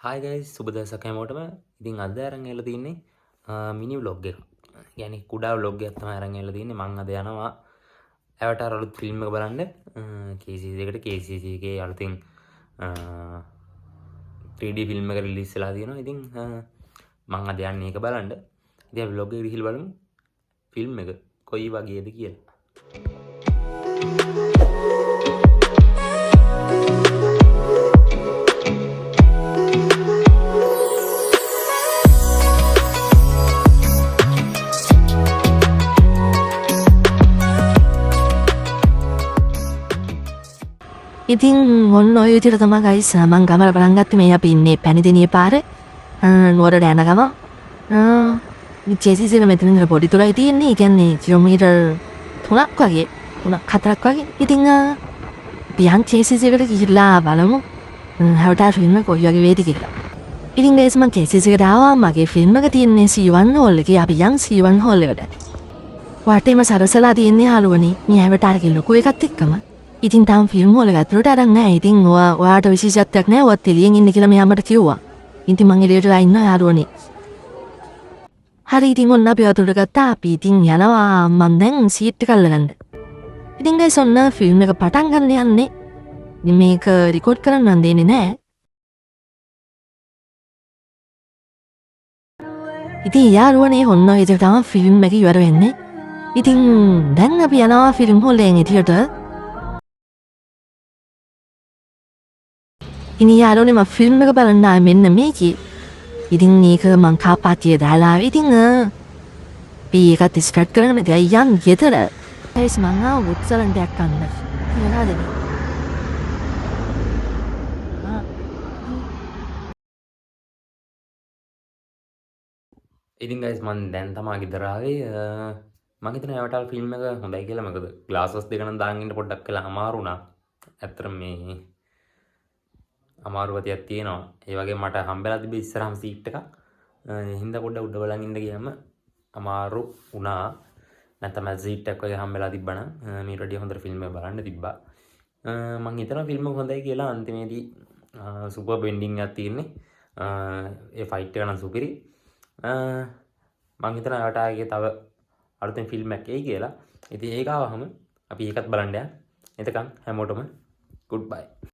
Hi guys සුබ දවසක් හැමෝටම. ඉතින් අද අරන් ඇවිල්ලා තින්නේ මිනි ව්ලොග් එකක්. يعني කුඩා ව්ලොග් එකක් තමයි අරන් ඇවිල්ලා තින්නේ. මම අද යනවා ඇවටාර් අලුත් ෆිල්ම් එක බලන්න. KCC එකට KCC එකේ අලුතින් 3D ෆිල්ම් එක රිලීස් වෙලා තියෙනවා. ඉතින් මම අද යන්නේ ඒක බලන්න. ඉතින් ව්ලොග් එක ගිහින් බලමු ෆිල්ම් එක කොයි වගේද කියලා. ඉතින් ඔන්න ඔය විදිහට තමයි ගයිස් මම ගමන පටන් ගත්තේ. මේ අපි ඉන්නේ පැණිදෙනිය පාරේ නුවරට යන ගම. ජේසිසි එක මෙතන ඉඳලා පොඩි දුරයි තියෙන්නේ. ඒ කියන්නේ කිලෝමීටර් 3ක් වගේ 3-4ක් වගේ. ඉතින් අපි යන් ජේසිසි එකට ගිහිල්ලා බලමු හැවටා ෆිල්ම් එක කොයි වගේ වේද කියලා. ඉතින් ගයිස් මම ජේසිසි එකට ආවා. මගේ ෆිල්ම් එක තියෙන්නේ C1 හෝල් එකේ. අපි යන් C1 හෝල් එකට. වටේම සරසලා තියෙන්නේ හලුවනේ. මේ හැවටාරගේ ලොකු එකත් එක්කම. ඉතින් තාම ෆිල්ම් හෝල් එක ඇතුළට අරන් නැහැ. ඉතින් ඔයාට විශේෂත්වයක් නැහැ. ඔයත් එළියෙන් ඉන්න කියලා මෙයා මට කිව්වා. ඉතින් මං එළියට වෙලා ඉන්නවා යාළුවනේ. හරි ඉතින් ඔන්න අපි අතුරට ගත්තා. අපි ඉතින් යනවා මම දැන් සීට් එක අල්ලගන්න. ඉතින් ගයිස් ඔන්න ෆිල්ම් එක පටන් ගන්න යන්නේ. ඉතින් මේක රෙකෝඩ් කරන්න නම් දෙන්නේ නැහැ. ඉතින් යාළුවනේ ඔන්න ඔය විදිහට තමයි ෆිල්ම් එක ඉවර වෙන්නේ. ඉතින් දැන් අපි යනවා ෆිල්ම් හෝල් එකෙන් එළියට. ඉතින් යාළුවනේ මම ෆිල්ම් එක බලන්න ආවේ මෙන්න මේකේ. ඉතින් මේක මං කාපාතිය දාලා ඉතින් අපි ඒකත් ස්ටාර්ට් කරගෙන ගියා යන් ගෙදර. ඒස් මං ආව උත්සලන් දෙයක් ගන්න. මොනවාද මේ? ඉතින් ගයිස් මම දැන් තමයි ගෙදර ආවේ. මම හිතන ඇවටාර් ෆිල්ම් එක හොඳයි කියලා. මොකද ග්ලාසස් දෙක නම් දාගෙන ඉන්න පොඩ්ඩක් කියලා අමාරු වුණා. ඇත්තටම මේ අමාරුවතියක් තියෙනවා. ඒ වගේ මට හම්බෙලා තිබ්බ ඉස්සරහම සීට් එකක්. හින්දා පොඩ්ඩක් උඩ බලන් ඉන්න ගියාම අමාරු වුණා. නැත්නම් සීට් එකක් වගේ හම්බෙලා තිබ්බනම් මීට වඩා හොඳට ෆිල්ම් එක බලන්න තිබ්බා. මම හිතනවා ෆිල්ම් එක හොඳයි කියලා. අන්තිමේදී සුපර් බෙන්ඩින් එකක් තියෙන්නේ. ඒ ෆයිට් එක නම් සුපිරි. මම හිතනවා ඇවටාර්ගේ තව අලුතෙන් ෆිල්ම් එකක් එයි කියලා. ඉතින් ඒක ආවහම අපි ඒකත් බලන්න යන්න. එතකන් හැමෝටම good bye.